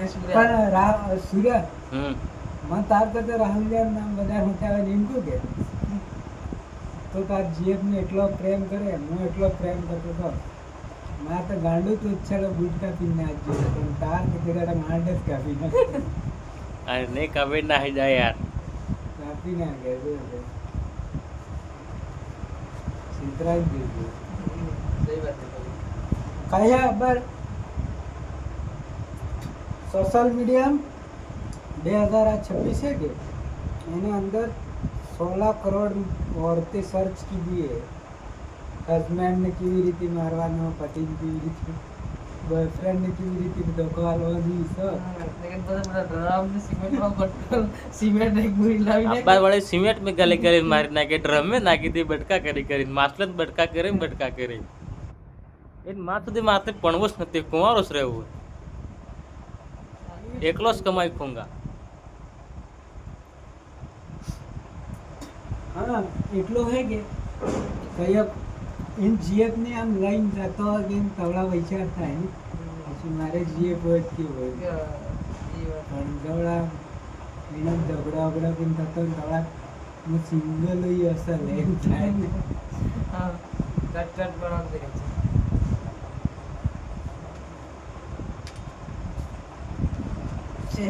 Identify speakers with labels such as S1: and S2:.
S1: પણ સૂર્ય મને તાર કરતા રાહુલ નામ વધારે મચાવે એમ કહું કે તો તાર જીએફ ને એટલો પ્રેમ કરે હું એટલો પ્રેમ કરતો હતો મારે તો ગાંડું તું ચાલો બૂટ કાપી નાખ પણ તાર કે તેરા માંડ જ કાપી નાખ
S2: અરે નહીં કभी ના જાય યાર
S1: કાપી નાખે સિતરાજ દીધું
S3: सही बात है
S1: કયા અબર સોશિયલ મીડિયા 2026 है कि मैंने अंदर 16 करोड़ औरतें सर्च की दी है हस्बैंड ने કેવી રીતે મારવાનો પતિ કેવી રીતે બોયફ્રેન્ડ ને કેવી રીતે ધોકાવવાની સર
S3: लेकिन बड़ा ड्राम में सीमेंट में बटका सीमेंट एक बुरी लावी ने
S2: અબ્બા વાળે સિમેન્ટ में ગલે કરીને મારી નાખે ડ્રમ में નાખી દે બટકા કરીને માછલે બટકા કરે એ માં સુધી માથે પણવો જ નથી કુંવારો જ રહેવું એકલો જ કમાઈ ખોંગા
S1: હા એટલો હે કે કયક इन जीएफ ने આમ લાઈન જતો કે એમ તવડા વિચાર થાય ને પછી મારે જીએફ હોય કે હોય પણ તવડા એના ઝઘડા વગડા પણ થતો ને તવડા હું સિંગલ હોય અસર એમ થાય ને
S3: हां कट कट बना दे છે